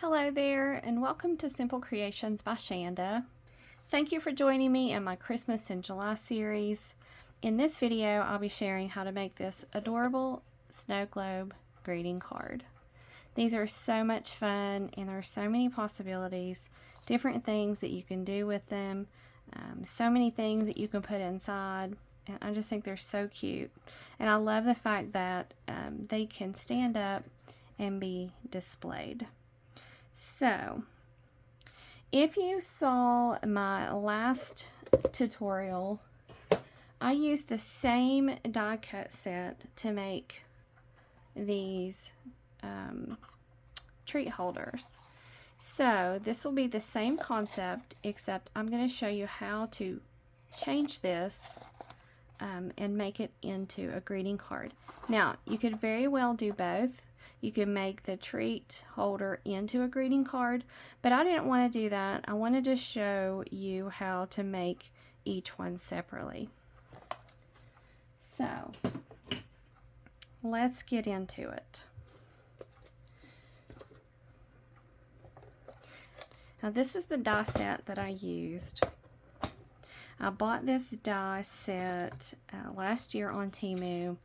Hello there, and welcome to Simple Creations by Shanda. Thank you for joining me in my Christmas in July series. In this video, I'll be sharing how to make this adorable snow globe greeting card. These are so much fun, and there are so many possibilities, different things that you can do with them, so many things that you can put inside. And I just think they're so cute. And I love the fact that they can stand up and be displayed. So, if you saw my last tutorial, I used the same die cut set to make these treat holders. So, this will be the same concept, except I'm going to show you how to change this and make it into a greeting card. Now, you could very well do both. You can make the treat holder into a greeting card, but I didn't want to do that. I wanted to show you how to make each one separately. So, let's get into it. Now, this is the die set that I used. I bought this die set last year on Temu.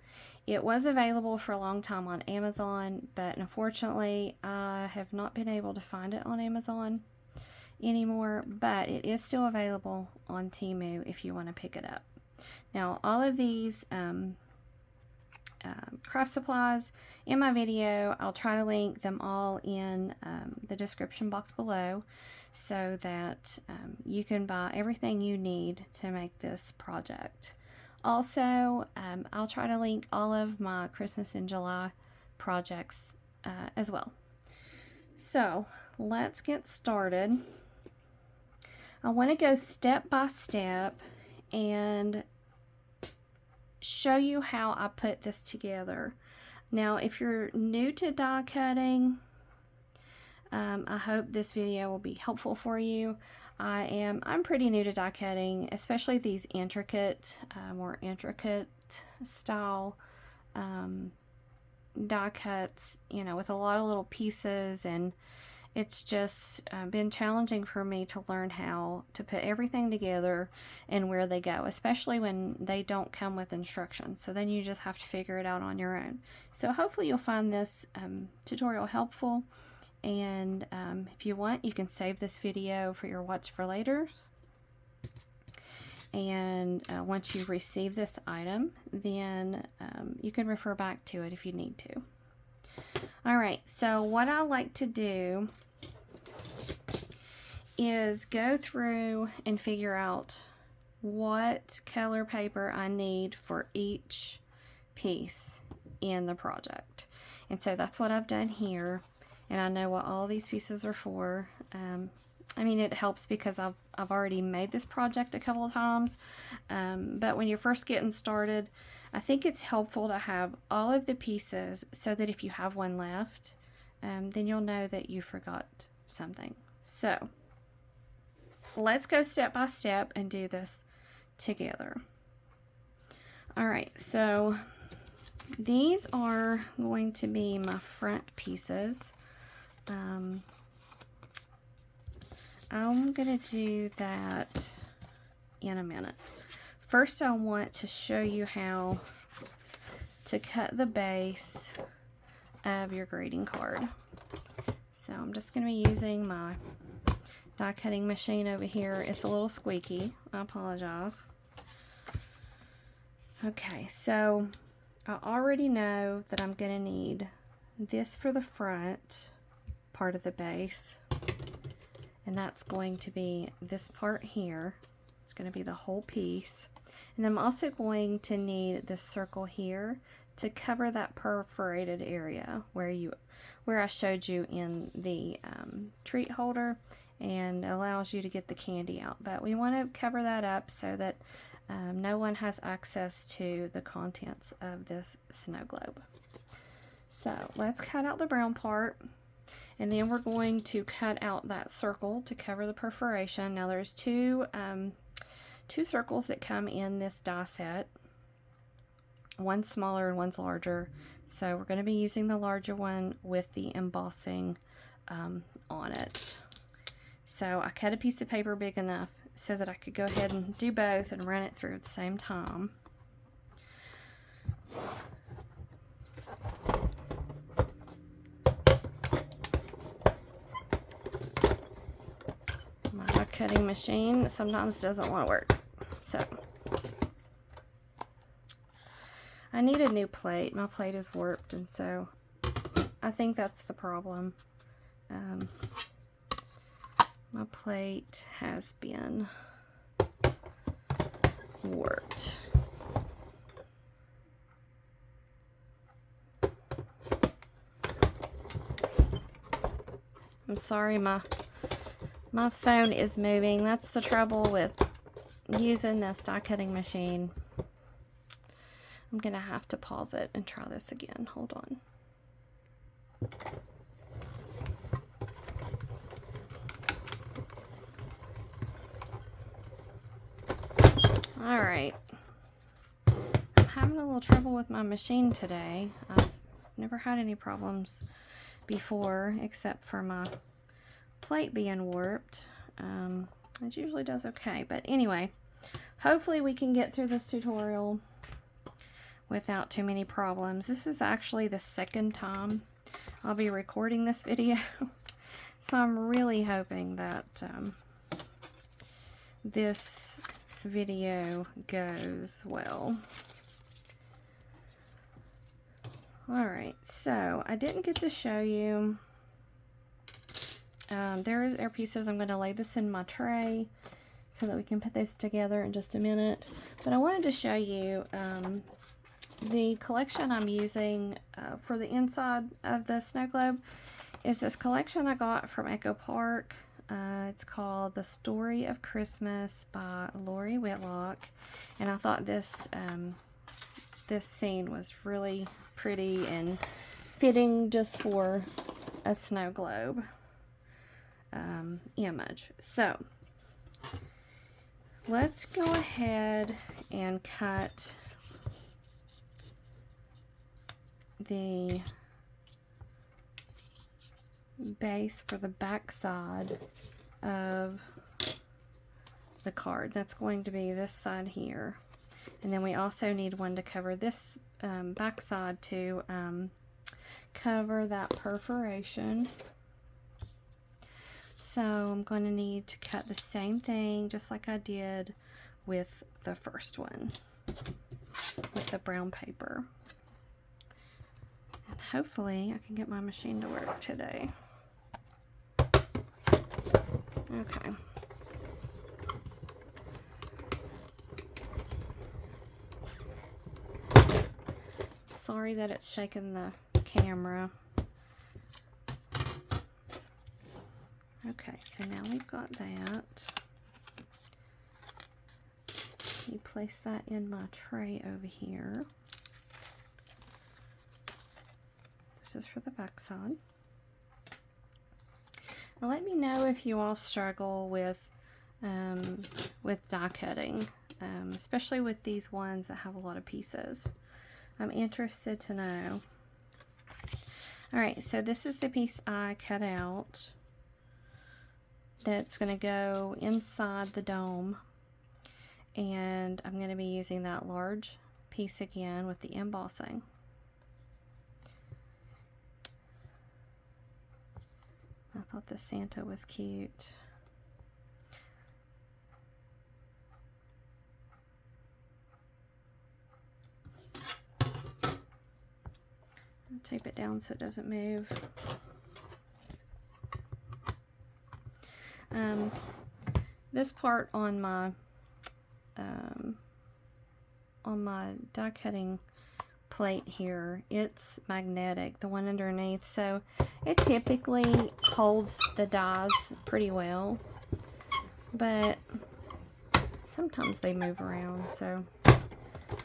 It was available for a long time on Amazon, but unfortunately I have not been able to find it on Amazon anymore, but it is still available on Temu if you want to pick it up. Now, all of these craft supplies in my video, I'll try to link them all in the description box below so that you can buy everything you need to make this project. Also, I'll try to link all of my Christmas in July projects as well. So, let's get started. I want to go step by step and show you how I put this together. Now, if you're new to die cutting, I hope this video will be helpful for you. I'm pretty new to die cutting, especially these intricate, more intricate style die cuts, you know, with a lot of little pieces, and it's just been challenging for me to learn how to put everything together and where they go, especially when they don't come with instructions. So then you just have to figure it out on your own. So hopefully you'll find this tutorial helpful. And if you want, you can save this video for your watch for later. And once you receive this item, then you can refer back to it if you need to. All right, so what I like to do is go through and figure out what color paper I need for each piece in the project. And so that's what I've done here. And I know what all these pieces are for. I mean, it helps because I've already made this project a couple of times. But when you're first getting started, I think it's helpful to have all of the pieces so that if you have one left, then you'll know that you forgot something. So, let's go step by step and do this together. All right, so these are going to be my front pieces. I'm going to do that in a minute. First, I want to show you how to cut the base of your greeting card. So I'm just going to be using my die cutting machine over here. It's a little squeaky. I apologize. Okay, so I already know that I'm going to need this for the front part of the base, and that's going to be this part here. It's going to be the whole piece, and I'm also going to need this circle here to cover that perforated area where I showed you in the treat holder, and allows you to get the candy out. But we want to cover that up so that no one has access to the contents of this snow globe. So let's cut out the brown part. And then we're going to cut out that circle to cover the perforation. Now there's two circles that come in this die set. One's smaller and one's larger. So we're going to be using the larger one with the embossing on it. So I cut a piece of paper big enough so that I could go ahead and do both and run it through at the same time. My cutting machine sometimes doesn't want to work, so I need a new plate. My plate is warped, and so I think that's the problem. My plate has been warped. I'm sorry, my phone is moving. That's the trouble with using this die cutting machine. I'm gonna have to pause it and try this again. Hold on. All right. I'm having a little trouble with my machine today. I've never had any problems before except for my plate being warped. It usually does okay, but anyway, hopefully we can get through this tutorial without too many problems. This is actually the second time I'll be recording this video, so I'm really hoping that this video goes well. Alright, so I didn't get to show you, there are pieces. I'm going to lay this in my tray so that we can put this together in just a minute, but I wanted to show you the collection I'm using for the inside of the snow globe is this collection I got from Echo Park. It's called The Story of Christmas by Lori Whitlock, and I thought this this scene was really pretty and fitting just for a snow globe image. So let's go ahead and cut the base for the back side of the card. That's going to be this side here, and then we also need one to cover this back side to cover that perforation. So I'm going to need to cut the same thing just like I did with the first one with the brown paper. And hopefully I can get my machine to work today. Okay. Sorry that it's shaking the camera. Okay, so now we've got that. You place that in my tray over here. This is for the back side. Now let me know if you all struggle with die cutting, especially with these ones that have a lot of pieces. I'm interested to know. Alright, so this is the piece I cut out that's going to go inside the dome, and I'm going to be using that large piece again with the embossing. I thought the Santa was cute. I'll tape it down so it doesn't move. This part on my die cutting plate here, it's magnetic, the one underneath, so it typically holds the dies pretty well, but sometimes they move around, so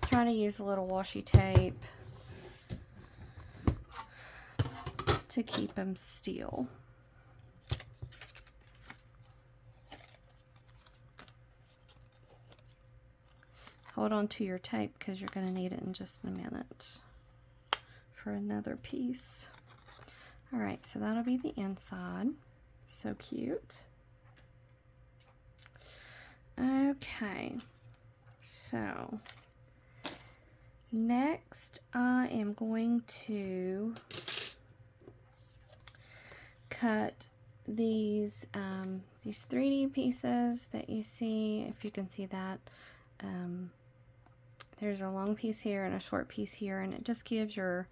try to use a little washi tape to keep them still. Hold on to your tape because you're going to need it in just a minute for another piece. Alright, so that'll be the inside. So cute. Okay, so next I am going to cut these 3D pieces that you see, if you can see that. There's a long piece here and a short piece here, and it just gives your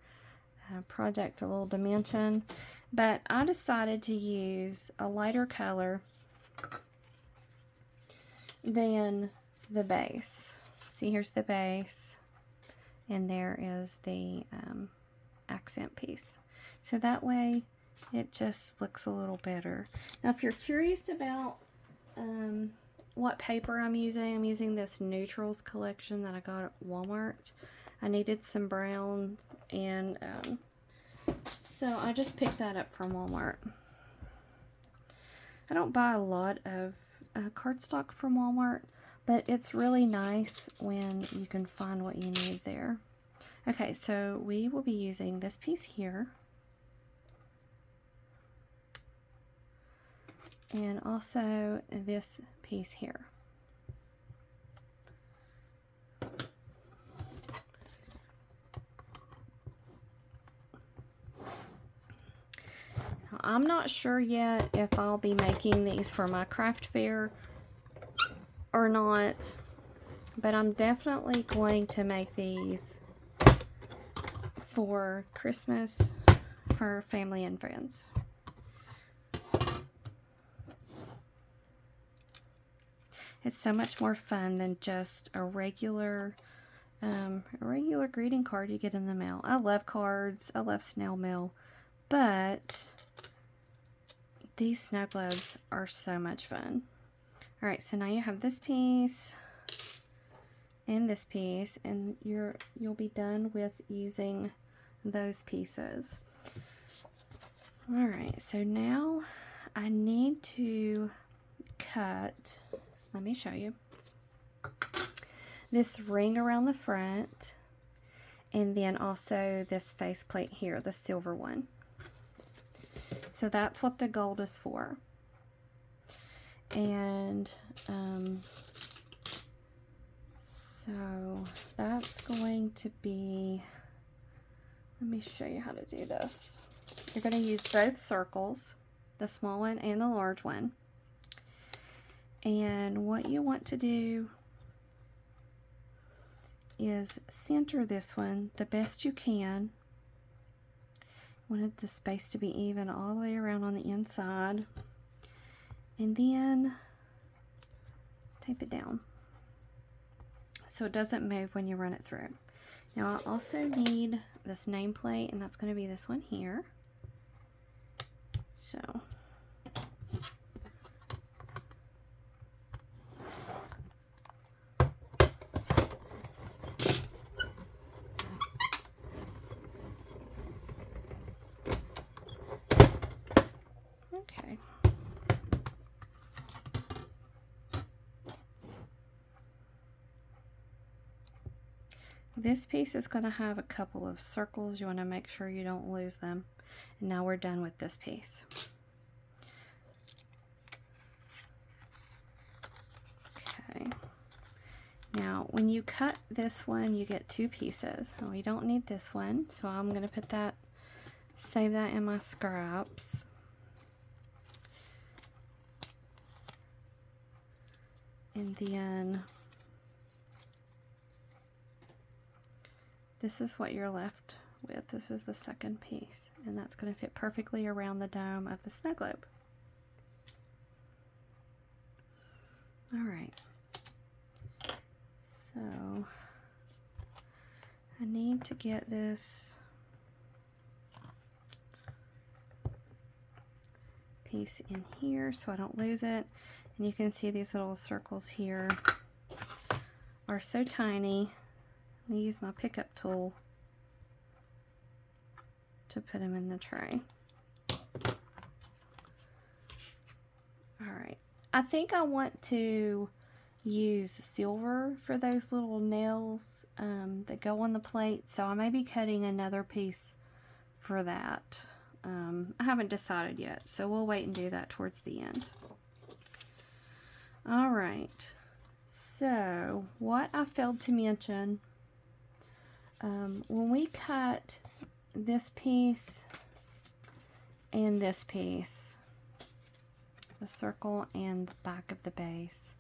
project a little dimension. But I decided to use a lighter color than the base. See, here's the base, and there is the accent piece. So that way it just looks a little better. Now, if you're curious about what paper I'm using this Neutrals collection that I got at Walmart. I needed some brown, and so I just picked that up from Walmart. I don't buy a lot of cardstock from Walmart, but it's really nice when you can find what you need there. Okay, so we will be using this piece here, and also this piece here. Now, I'm not sure yet if I'll be making these for my craft fair or not, but I'm definitely going to make these for Christmas for family and friends. It's so much more fun than just a regular greeting card you get in the mail. I love cards. I love snail mail. But these snow globes are so much fun. Alright, so now you have this piece and this piece, and you'll be done with using those pieces. Alright, so now I need to cut, let me show you, this ring around the front, and then also this faceplate here, the silver one. So that's what the gold is for. And so that's going to be, let me show you how to do this. You're going to use both circles, the small one and the large one. And what you want to do is center this one the best you can. You want the space to be even all the way around on the inside. And then tape it down so it doesn't move when you run it through. Now I also need this nameplate, and that's going to be this one here. So okay. This piece is going to have a couple of circles. You want to make sure you don't lose them. And now we're done with this piece. Okay. Now, when you cut this one, you get two pieces. So we don't need this one, so I'm going to put that, save that in my scraps. And then this is what you're left with. This is the second piece, and that's going to fit perfectly around the dome of the snow globe. Alright, so I need to get this piece in here so I don't lose it. And you can see these little circles here are so tiny. I'm going to use my pickup tool to put them in the tray. Alright, I think I want to use silver for those little nails that go on the plate, so I may be cutting another piece for that I haven't decided yet, so we'll wait and do that towards the end. All right, so what I failed to mention, when we cut this piece and this piece, the circle and the back of the base,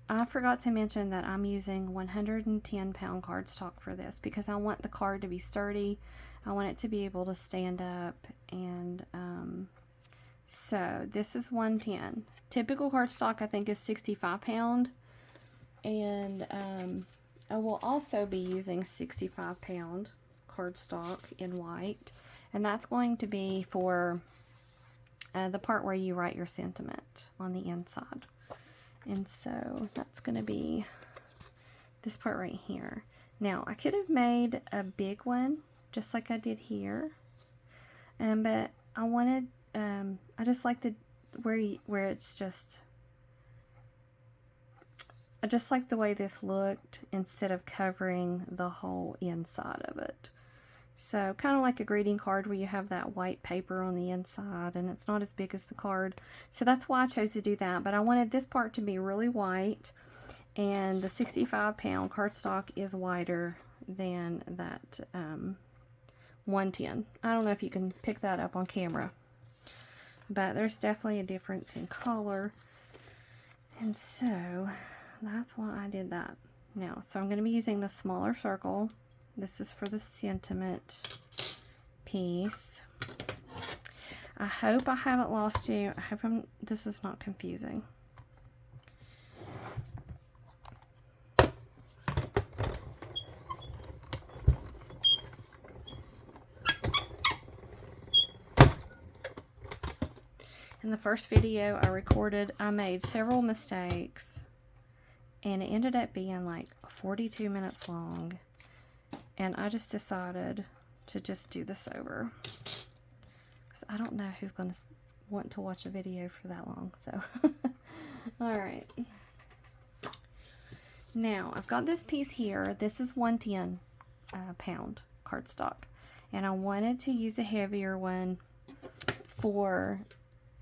I forgot to mention that I'm using 110 pound cardstock for this because I want the card to be sturdy. I want it to be able to stand up, and so this is 110. Typical cardstock I think is 65 pound, and I will also be using 65 pound cardstock in white, and that's going to be for the part where you write your sentiment on the inside. And so that's going to be this part right here. Now I could have made a big one just like I did here, but I wanted I just like the where it's just, I just like the way this looked instead of covering the whole inside of it. So kind of like a greeting card where you have that white paper on the inside and it's not as big as the card. So that's why I chose to do that. But I wanted this part to be really white, and the 65 pound cardstock is wider than that 110. I don't know if you can pick that up on camera, but there's definitely a difference in color. And so that's why I did that. Now, so I'm going to be using the smaller circle. This is for the sentiment piece. I hope I haven't lost you. I hope this is not confusing. In the first video I recorded, I made several mistakes, and it ended up being like 42 minutes long. And I just decided to just do this over, because I don't know who's going to want to watch a video for that long. So, all right. Now, I've got this piece here. This is 110 pound cardstock. And I wanted to use a heavier one for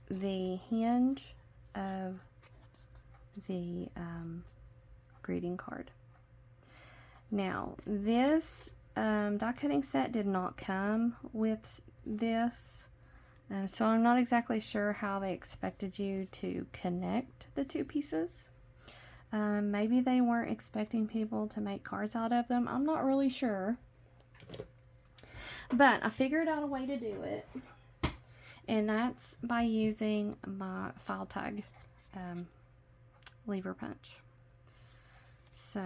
the hinge of the greeting card. Now, this die cutting set did not come with this, so I'm not exactly sure how they expected you to connect the two pieces. Maybe they weren't expecting people to make cards out of them. I'm not really sure, but I figured out a way to do it, and that's by using my file tag lever punch. So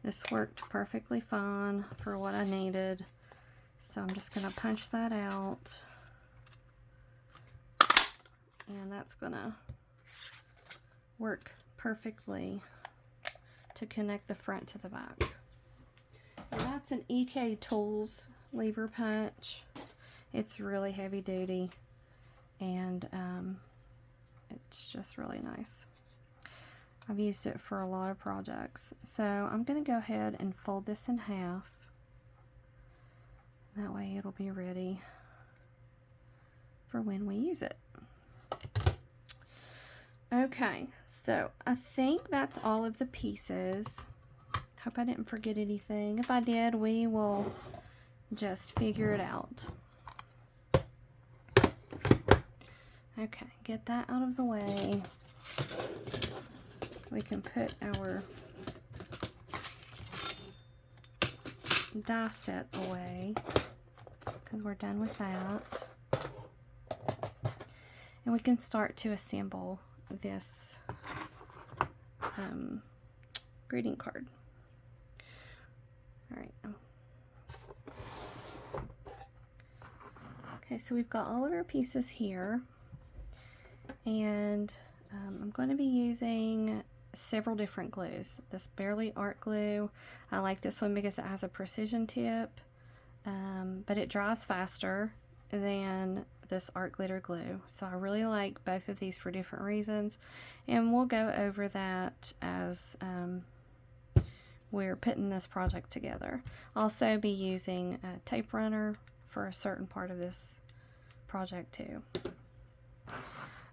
this worked perfectly fine for what I needed. So I'm just going to punch that out. And that's going to work perfectly to connect the front to the back. And that's an EK Tools lever punch. It's really heavy duty, and it's just really nice. I've used it for a lot of projects. So I'm going to go ahead and fold this in half. That way it'll be ready for when we use it. Okay, so I think that's all of the pieces. Hope I didn't forget anything. If I did, we will just figure it out. Okay, get that out of the way. We can put our die set away because we're done with that. And we can start to assemble this greeting card. All right. Okay, so we've got all of our pieces here, and I'm going to be using several different glues. This Barely Art glue, I like this one because it has a precision tip, but it dries faster than this art glitter glue. So I really like both of these for different reasons, and we'll go over that as we're putting this project together. Also be using a tape runner for a certain part of this project too.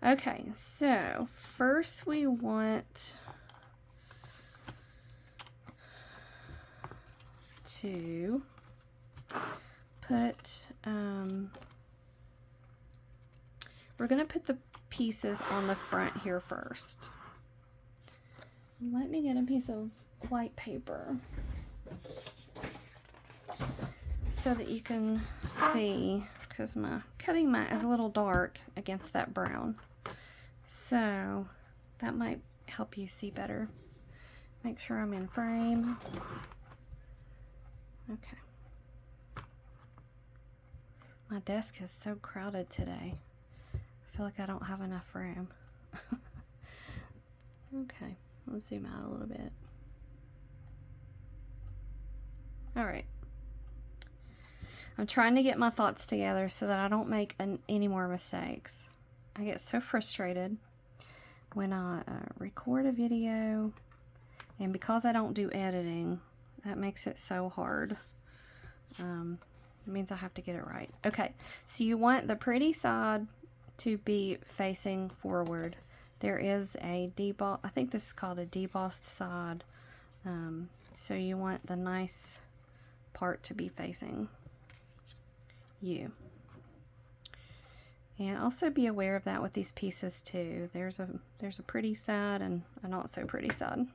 Okay, so first we want to put, we're going to put the pieces on the front here first. Let me get a piece of white paper so that you can see, because my cutting mat is a little dark against that brown. So that might help you see better. Make sure I'm in frame. Okay. My desk is so crowded today. I feel like I don't have enough room. Okay, let's zoom out a little bit. All right. I'm trying to get my thoughts together so that I don't make any more mistakes. I get so frustrated when I record a video, and because I don't do editing, that makes it so hard. It means I have to get it right. Okay, so you want the pretty side to be facing forward. There is a deboss, I think this is called a debossed side. So you want the nice part to be facing you. And also be aware of that with these pieces too. There's a pretty side and a not so pretty side.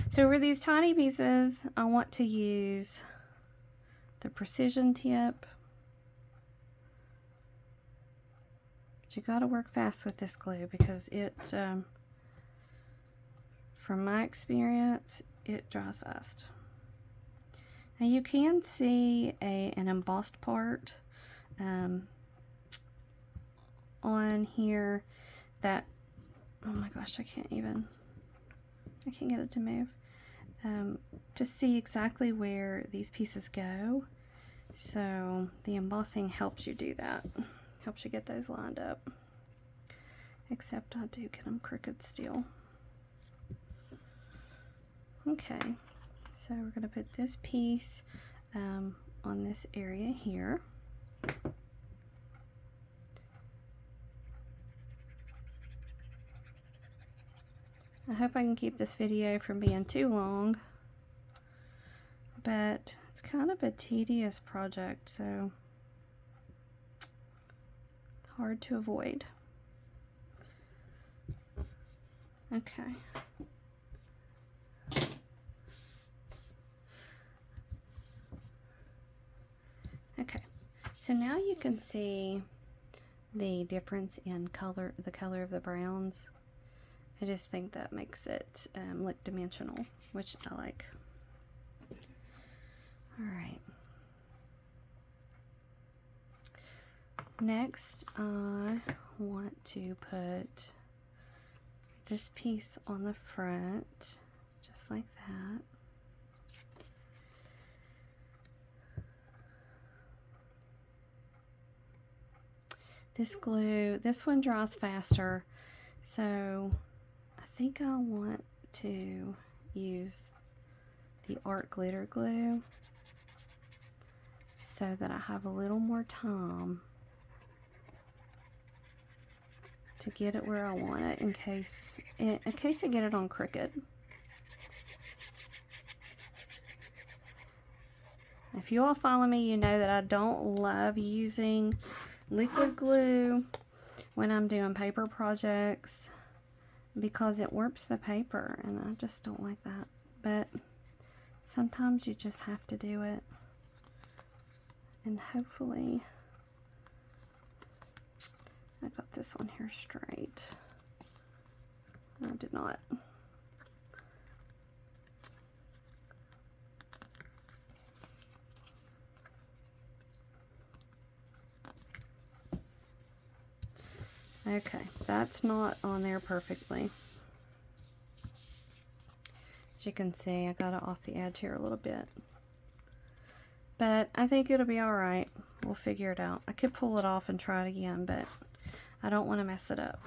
So for these tiny pieces, I want to use the precision tip. But you got to work fast with this glue because it, from my experience, it dries fast. Now you can see an embossed part on here that, oh my gosh, I can't get it to move, to see exactly where these pieces go. So the embossing helps you do that, helps you get those lined up, except I do get them crooked still. Okay, so we're going to put this piece on this area here. I hope I can keep this video from being too long, but it's kind of a tedious project, so hard to avoid. Okay. Okay, so now you can see the difference in color, the color of the browns. I just think that makes it look dimensional, which I like. All right. Next, I want to put this piece on the front, just like that. This glue, this one dries faster, so I think I want to use the art glitter glue so that I have a little more time to get it where I want it in case I get it on crooked. If you all follow me, you know that I don't love using liquid glue when I'm doing paper projects because it warps the paper, and I just don't like that. But sometimes you just have to do it, and hopefully I got this one here straight. I did not. Okay, that's not on there perfectly. As you can see, I got it off the edge here a little bit. But I think it'll be alright. We'll figure it out. I could pull it off and try it again, but I don't want to mess it up.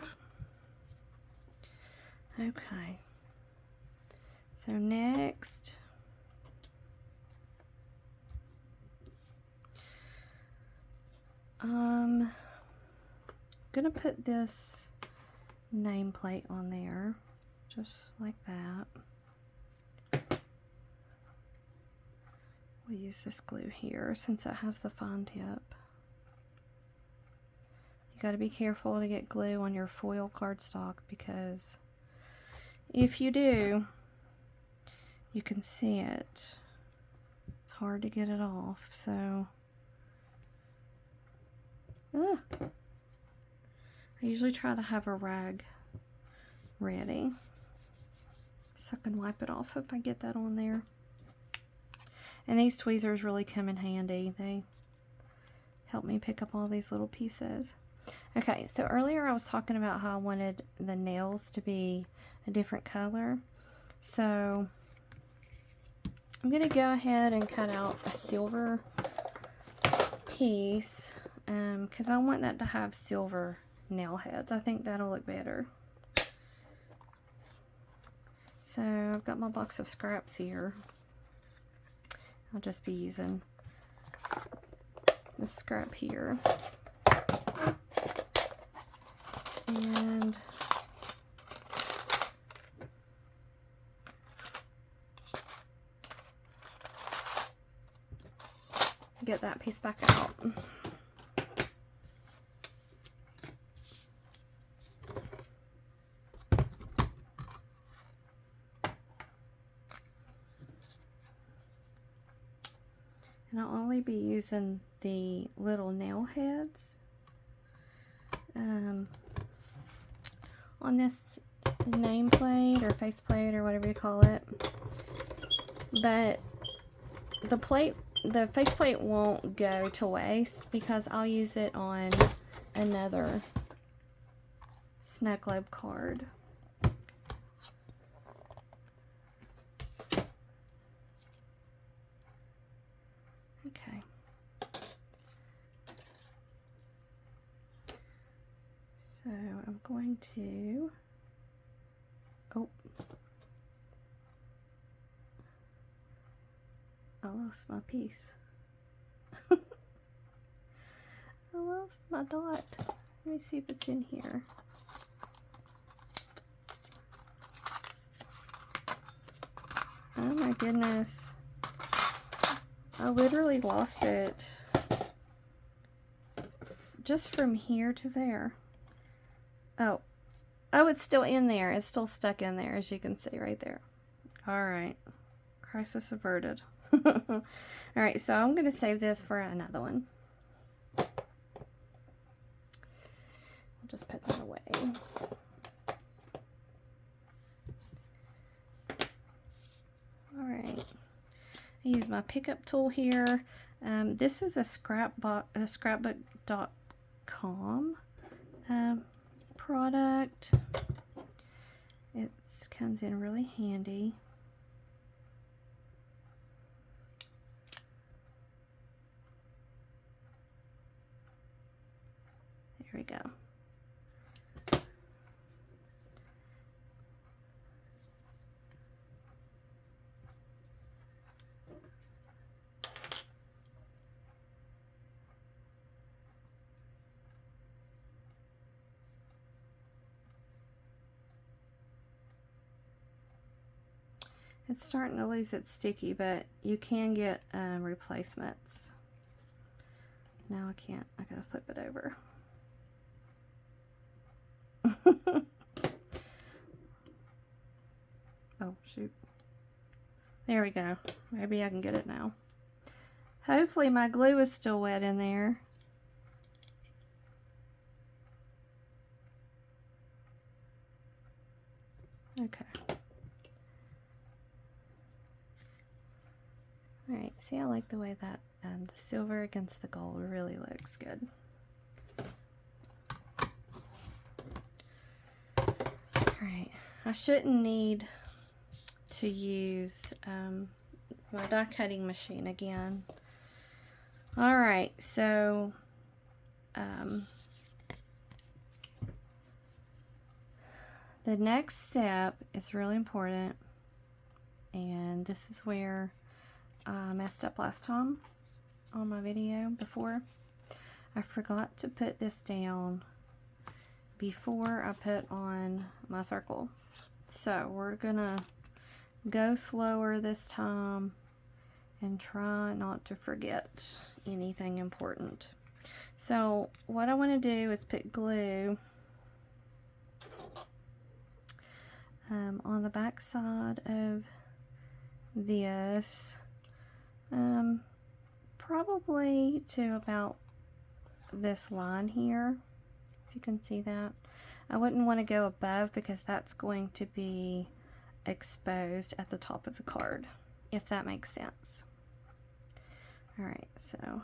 Okay. So next, Gonna put this nameplate on there, just like that. We'll use this glue here since it has the fine tip. You got to be careful to get glue on your foil cardstock, because if you do, you can see it. It's hard to get it off, so I usually try to have a rag ready so I can wipe it off if I get that on there. And these tweezers really come in handy. They help me pick up all these little pieces. Okay, so earlier I was talking about how I wanted the nails to be a different color. So I'm going to go ahead and cut out a silver piece because I want that to have silver nail heads. I think that'll look better. So I've got my box of scraps here. I'll just be using this scrap here. And get that piece back out. And I'll only be using the little nail heads on this nameplate or faceplate or whatever you call it. But the faceplate won't go to waste because I'll use it on another snow globe card. Okay. So I'm going to, I lost my piece. I lost my dot. Let me see if it's in here. Oh my goodness. I literally lost it just from here to there. Oh, it's still in there. It's still stuck in there, as you can see right there. All right, crisis averted. All right, so I'm going to save this for another one. I'll just put that away. All right, I use my pickup tool here. This is a scrapbook.com product. It comes in really handy. There we go. It's starting to lose its sticky, but you can get replacements. Now I can't. I gotta flip it over. Oh, shoot. There we go. Maybe I can get it now. Hopefully my glue is still wet in there. Okay. Alright, see, I like the way that the silver against the gold really looks good. Alright, I shouldn't need to use my die cutting machine again. Alright, so the next step is really important, and this is where I messed up last time on my video before. I forgot to put this down before I put on my circle. So we're gonna go slower this time and try not to forget anything important. So what I want to do is put glue on the back side of this, probably to about this line here, if you can see that. I wouldn't want to go above because that's going to be exposed at the top of the card, if that makes sense. All right, so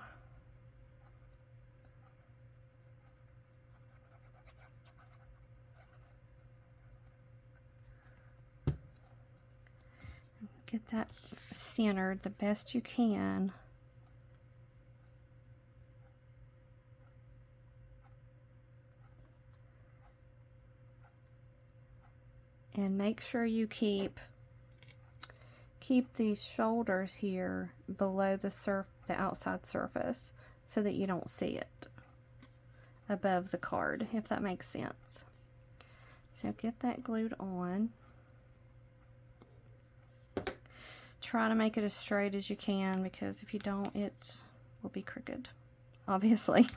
get that centered the best you can. And make sure you keep these shoulders here below the outside surface so that you don't see it above the card, if that makes sense. So get that glued on. Try to make it as straight as you can, because if you don't, it will be crooked, obviously.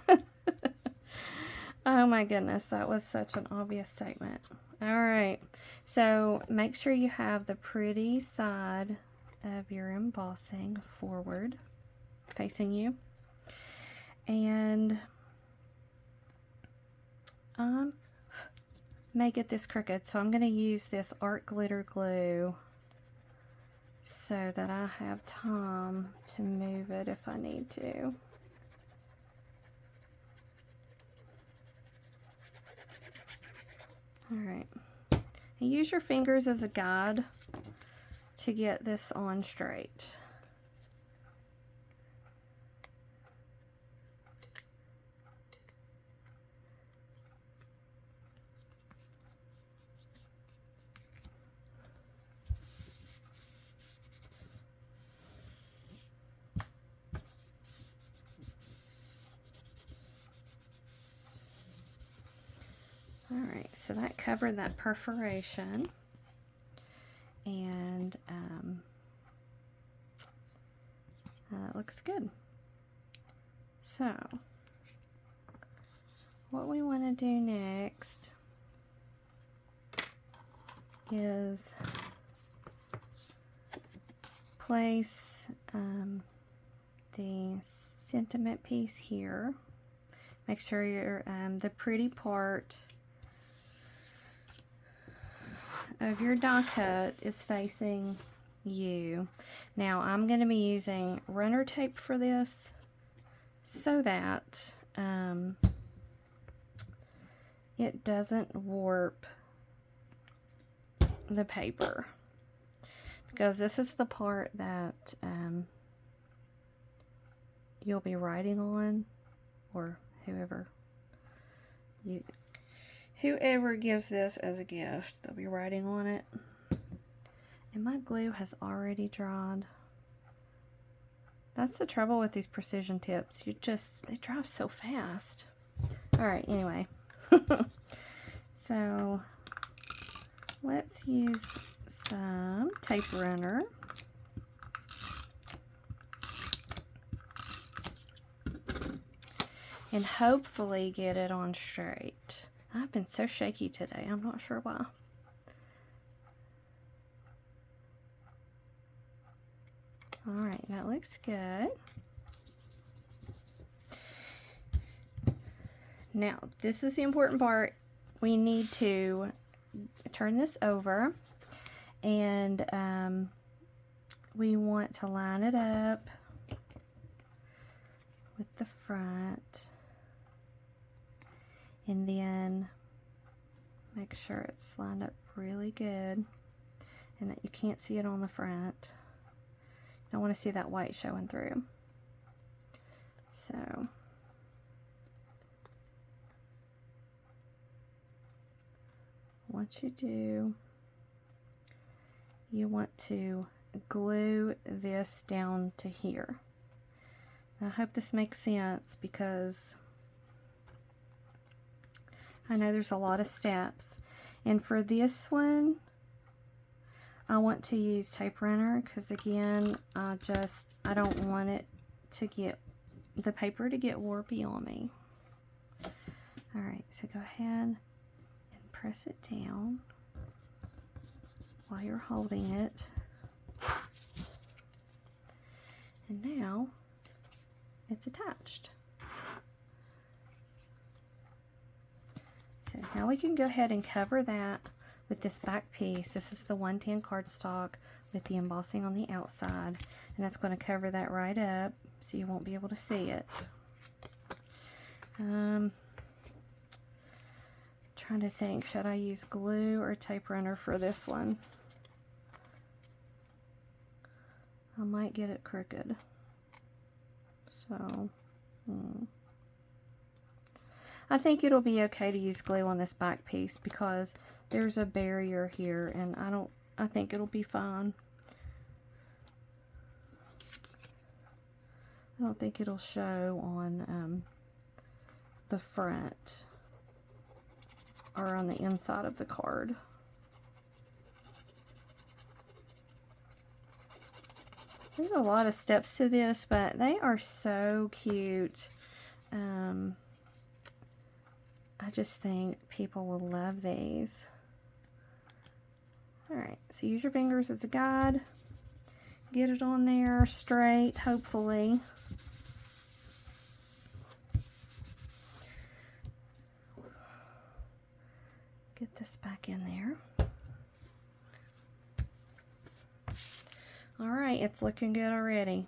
Oh my goodness, that was such an obvious statement. All right, so make sure you have the pretty side of your embossing forward, facing you. And may get this crooked, so I'm going to use this art glitter glue so that I have time to move it if I need to. All right, and use your fingers as a guide to get this on straight. Alright, so that covered that perforation, and that looks good. So, what we want to do next is place the sentiment piece here. Make sure your the pretty part of your die cut is facing you. Now I'm going to be using runner tape for this so that it doesn't warp the paper, because this is the part that you'll be writing on, or whoever gives this as a gift, they'll be writing on it. And my glue has already dried. That's the trouble with these precision tips. They dry so fast. Alright, anyway. So, let's use some tape runner. And hopefully get it on straight. I've been so shaky today, I'm not sure why. Alright, that looks good. Now, this is the important part. We need to turn this over, and we want to line it up with the front. And then make sure it's lined up really good and that you can't see it on the front. You don't want to see that white showing through. So what you do, you want to glue this down to here. I hope this makes sense, because I know there's a lot of steps. And for this one, I want to use tape runner because, again, I don't want it to get, the paper to get warpy on me. Alright, so go ahead and press it down while you're holding it. And now it's attached. So now we can go ahead and cover that with this back piece. This is the 110 cardstock with the embossing on the outside, and that's going to cover that right up so you won't be able to see it. Trying to think, should I use glue or tape runner for this one? I might get it crooked. So, I think it'll be okay to use glue on this back piece because there's a barrier here, and I think it'll be fine. I don't think it'll show on the front or on the inside of the card. There's a lot of steps to this, but they are so cute. I just think people will love these. Alright, so use your fingers as a guide. Get it on there straight, hopefully. Get this back in there. Alright, it's looking good already.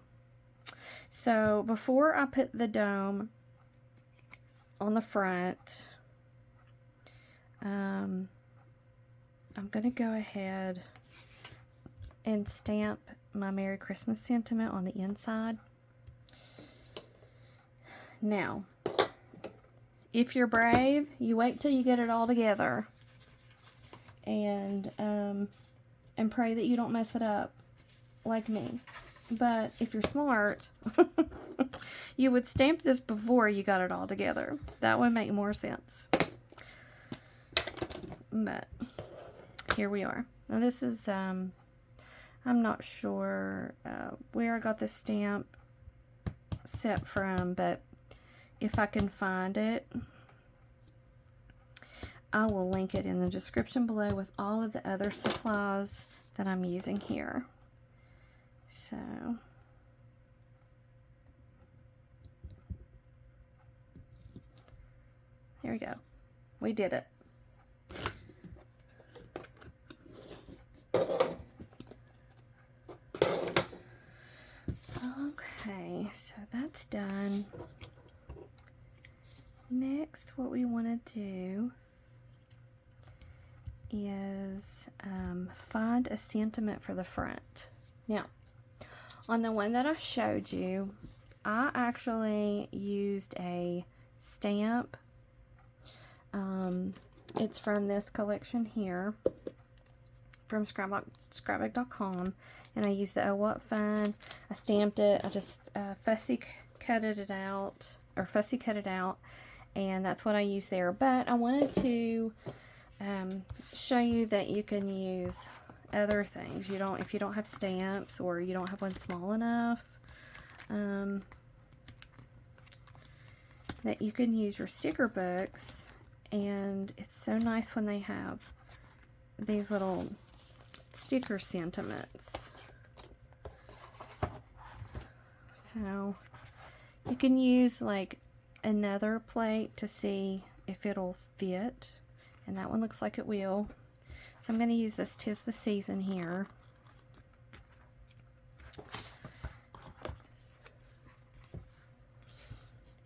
So before I put the dome on the front, I'm going to go ahead and stamp my Merry Christmas sentiment on the inside. Now, if you're brave, you wait till you get it all together and pray that you don't mess it up like me. But if you're smart, you would stamp this before you got it all together. That would make more sense. But here we are. Now this is, I'm not sure where I got this stamp set from, but if I can find it, I will link it in the description below with all of the other supplies that I'm using here. So, here we go. We did it. Okay, so that's done. Next, what we want to do is find a sentiment for the front. Now, on the one that I showed you, I actually used a stamp. It's from this collection here, from scrapbook.com, and I used the Oh What Fun. I stamped it. I just fussy cut it out, and that's what I used there. But I wanted to show you that you can use other things. If you don't have stamps or you don't have one small enough, that you can use your sticker books. And it's so nice when they have these little sticker sentiments. So you can use like another plate to see if it'll fit, and that one looks like it will. So I'm going to use this 'Tis the Season here.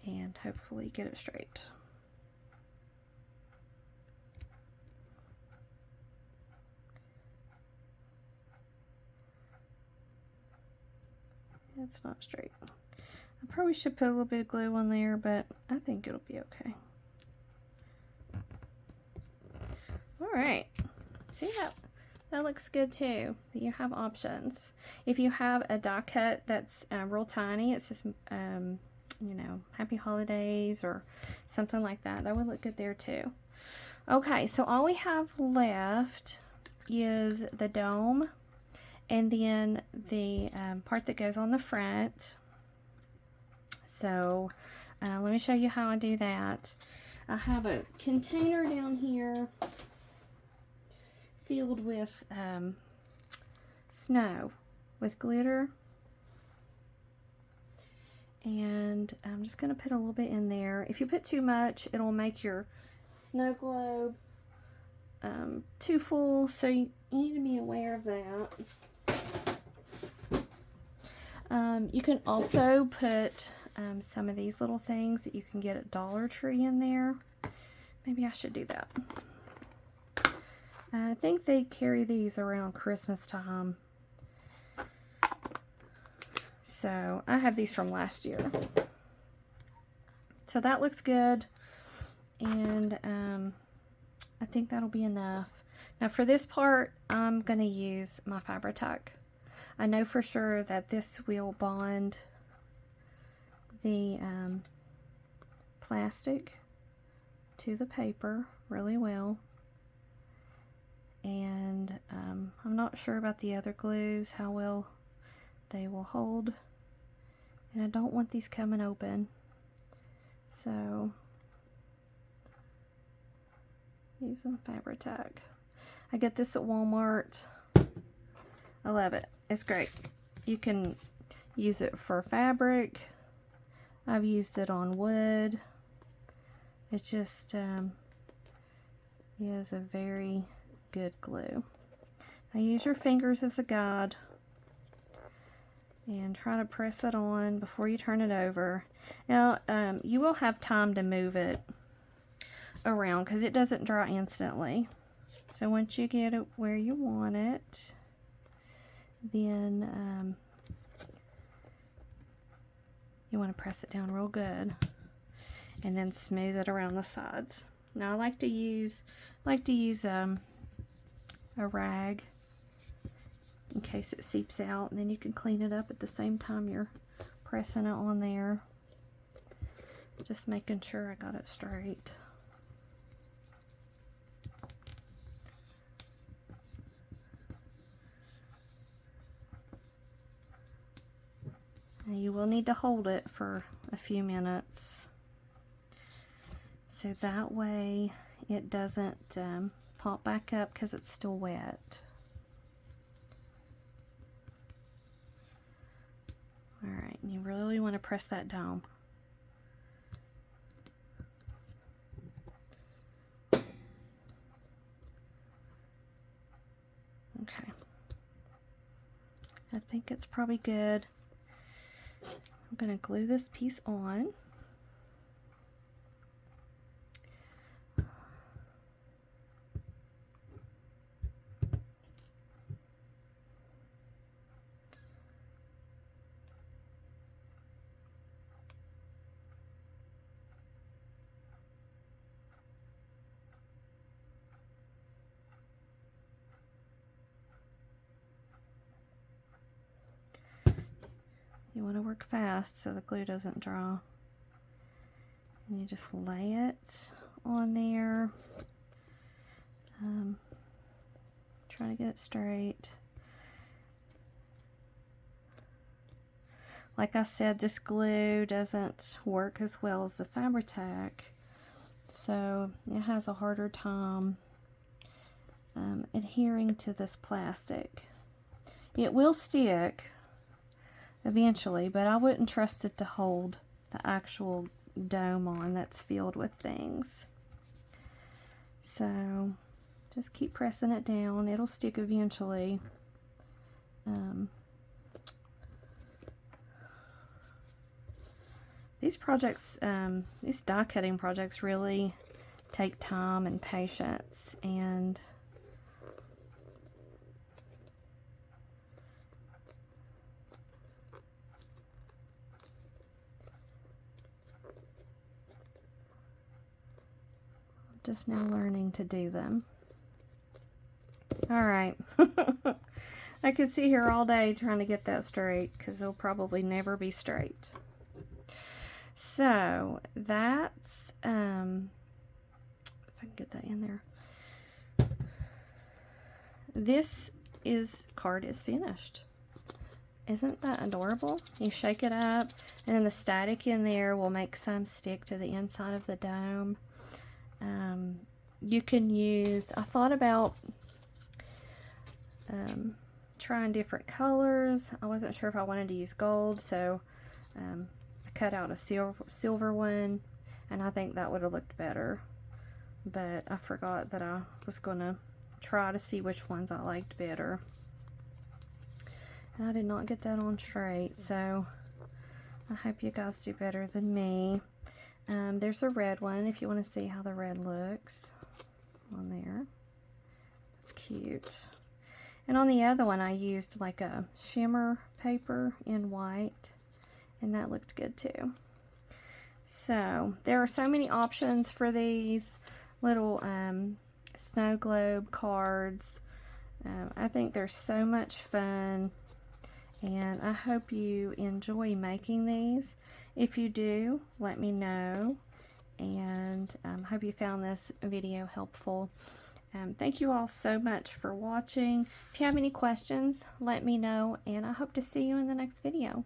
And hopefully get it straight. It's not straight. I probably should put a little bit of glue on there, but I think it'll be okay. Alright. See that looks good too. You have options. If you have a die cut that's real tiny, it's just you know, happy holidays or something like that. That would look good there too. Okay, so all we have left is the dome and then the part that goes on the front. So let me show you how I do that. I have a container down here filled with snow with glitter, and I'm just going to put a little bit in there. If you put too much, it'll make your snow globe too full, so you need to be aware of that. You can also put some of these little things that you can get at Dollar Tree in there. Maybe I should do that. I think they carry these around Christmas time. So I have these from last year. So that looks good. And I think that'll be enough. Now for this part, I'm going to use my Fabri-Tac. I know for sure that this will bond the plastic to the paper really well. And I'm not sure about the other glues, how well they will hold. And I don't want these coming open. So, using Fabri-Tac. I get this at Walmart. I love it. It's great. You can use it for fabric. I've used it on wood. It just is a very good glue. Now use your fingers as a guide and try to press it on before you turn it over. Now you will have time to move it around because it doesn't dry instantly. So once you get it where you want it, then you want to press it down real good and then smooth it around the sides. Now I like to use a rag in case it seeps out, and then you can clean it up at the same time you're pressing it on there. Just making sure I got it straight. Now you will need to hold it for a few minutes so that way it doesn't pop back up because it's still wet. Alright, you really want to press that down. Okay. I think it's probably good. I'm going to glue this piece on. You want to work fast so the glue doesn't dry. And you just lay it on there. Try to get it straight. Like I said, this glue doesn't work as well as the Fabri-Tac, so it has a harder time adhering to this plastic. It will stick eventually, but I wouldn't trust it to hold the actual dome on that's filled with things. So just keep pressing it down. It'll stick eventually. These projects, these die cutting projects really take time and patience, and just now learning to do them. Alright. I could sit here all day trying to get that straight because it'll probably never be straight. So that's, if I can get that in there. This card is finished. Isn't that adorable? You shake it up, and then the static in there will make some stick to the inside of the dome. You can use, I thought about trying different colors. I wasn't sure if I wanted to use gold, so I cut out a silver one, and I think that would have looked better. But I forgot that I was going to try to see which ones I liked better. And I did not get that on straight, so I hope you guys do better than me. There's a red one if you want to see how the red looks on there. It's cute. And on the other one I used like a shimmer paper in white, and that looked good too. So there are so many options for these little snow globe cards. I think they're so much fun, and I hope you enjoy making these. If you do, let me know, and hope you found this video helpful. Thank you all so much for watching. If you have any questions, let me know, and I hope to see you in the next video.